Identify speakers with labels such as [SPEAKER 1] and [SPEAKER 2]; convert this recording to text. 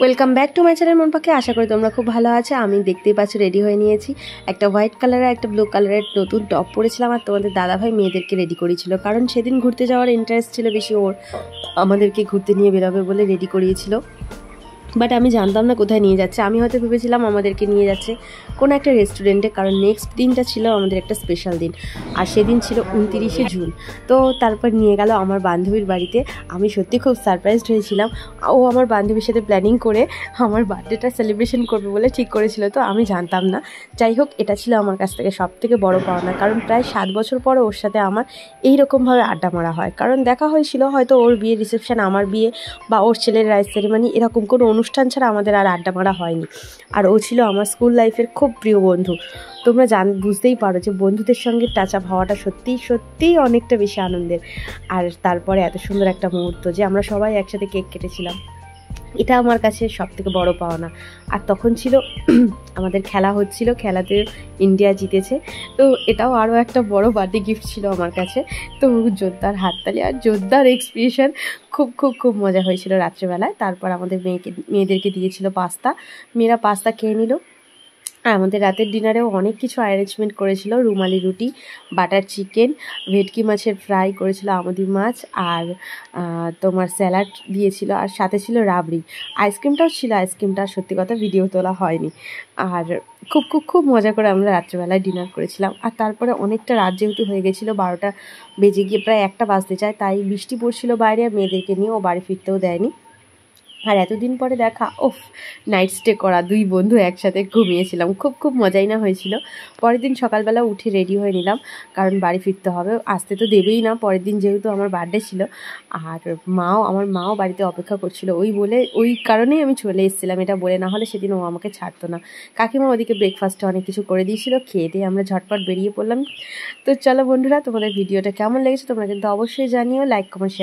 [SPEAKER 1] Welcome back to my channel মন পাখি। আশা করি তোমরা খুব ভালো আছো। আমি দেখতেই পাচ্ছি রেডি হয়ে নিয়েছি। একটা হোয়াইট কালারের একটা ব্লু কালারের নতুন টপ পরেছিলাম, আর তোমাদের দাদাভাই মেয়েদেরকে রেডি করিয়েছিল, কারণ সেদিন ঘুরতে যাওয়ার ইন্টারেস্ট ছিল বেশি ওর, আমাদেরকে ঘুরতে নিয়ে বেরোবে বলে রেডি করিয়েছিল। বাট আমি জানতাম না কোথায় নিয়ে যাচ্ছে। আমি হয়তো ভেবেছিলাম আমাদেরকে নিয়ে যাচ্ছে কোনো একটা রেস্টুরেন্টে, কারণ নেক্সট দিনটা ছিল আমাদের একটা স্পেশাল দিন, আর সেদিন ছিল 29শে জুন। তো তারপর নিয়ে গেল আমার বান্ধবীর বাড়িতে। আমি সত্যি খুব সারপ্রাইজড হয়েছিলাম। ও আমার বান্ধবীর সাথে প্ল্যানিং করে আমার বার্থডেটা সেলিব্রেশন করবে বলে ঠিক করেছিল, তো আমি জানতাম না। যাই হোক, এটা ছিল আমার কাছ থেকে সবথেকে বড় পাওনা, কারণ প্রায় 7 বছর পরে ওর সাথে আমার এইরকমভাবে আড্ডা মারা হয়। কারণ দেখা হয়েছিল হয়তো ওর বিয়ের রিসেপশন, আমার বিয়ে, বা ওর ছেলের রাইস সেরিমনি, এরকম কোনো অনুষ্ঠান ছাড়া আমাদের আর আড্ডা মারা হয়নি। আর ও ছিল আমার স্কুল লাইফের খুব প্রিয় বন্ধু। তোমরা বুঝতেই পারো যে বন্ধুদের সঙ্গে টাচ আপ হওয়াটা সত্যিই সত্যিই অনেকটা বেশি আনন্দের। আর তারপরে এত সুন্দর একটা মুহূর্ত যে আমরা সবাই একসাথে কেক কেটেছিলাম, এটা আমার কাছে সবথেকে বড় পাওনা। আর তখন ছিল আমাদের খেলা হচ্ছিল, খেলাতে ইন্ডিয়া জিতেছে, তো এটাও আরও একটা বড় বার্থডে গিফট ছিল আমার কাছে। তো জোরদার হাততালি আর জোরদার এক্সপ্রেশন, খুব খুব খুব মজা হয়েছিল রাত্রেবেলায়। তারপর আমাদের মেয়েদেরকে দিয়েছিল পাস্তা, মেয়েরা পাস্তা খেয়ে নিল। আর আমাদের রাতের ডিনারেও অনেক কিছু অ্যারেঞ্জমেন্ট করেছিল, রুমালি রুটি, বাটার চিকেন, ভেটকি মাছের ফ্রাই করেছিল, আমুদি মাছ, আর তোমার স্যালাড দিয়েছিল, আর সাথে ছিল রাবড়ি। আইসক্রিমটাও ছিল, আইসক্রিমটা সত্যি কথা ভিডিও তোলা হয়নি। আর খুব খুব খুব মজা করে আমরা রাত্রেবেলায় ডিনার করেছিলাম। আর তারপরে অনেকটা রাত যেহেতু হয়ে গেছিলো, 12টা বেজে গিয়ে প্রায় 1টা বাজতে চায়, তাই বৃষ্টি পড়ছিল বাইরে, আর মেয়েদেরকে নিয়ে ও বাড়ি ফিরতেও দেয়নি। আর এতদিন পরে দেখা, ওফ, নাইট স্টে করা, 2 বন্ধু একসাথে ঘুমিয়েছিলাম, খুব খুব মজাই না হয়েছিল। পরের দিন সকালবেলা উঠে রেডি হয়ে নিলাম, কারণ বাড়ি ফিরতে হবে, আসতে তো দেবেই না পরের দিন যেহেতু আমার বার্থডে ছিল। আর আমার মাও বাড়িতে অপেক্ষা করছিল, ওই কারণেই আমি চলে এসেছিলাম, এটা বলে, না হলে সেদিন ও আমাকে ছাড়তো না। কাকিমা ওদিকে ব্রেকফাস্টে অনেক কিছু করে দিয়েছিল, খেয়ে দিয়ে আমরা ঝটপট বেরিয়ে পড়লাম। তো চলো বন্ধুরা, তোমাদের ভিডিওটা কেমন লেগেছে তোমরা কিন্তু অবশ্যই জানিও, লাইক কমেন্ট শেয়ার।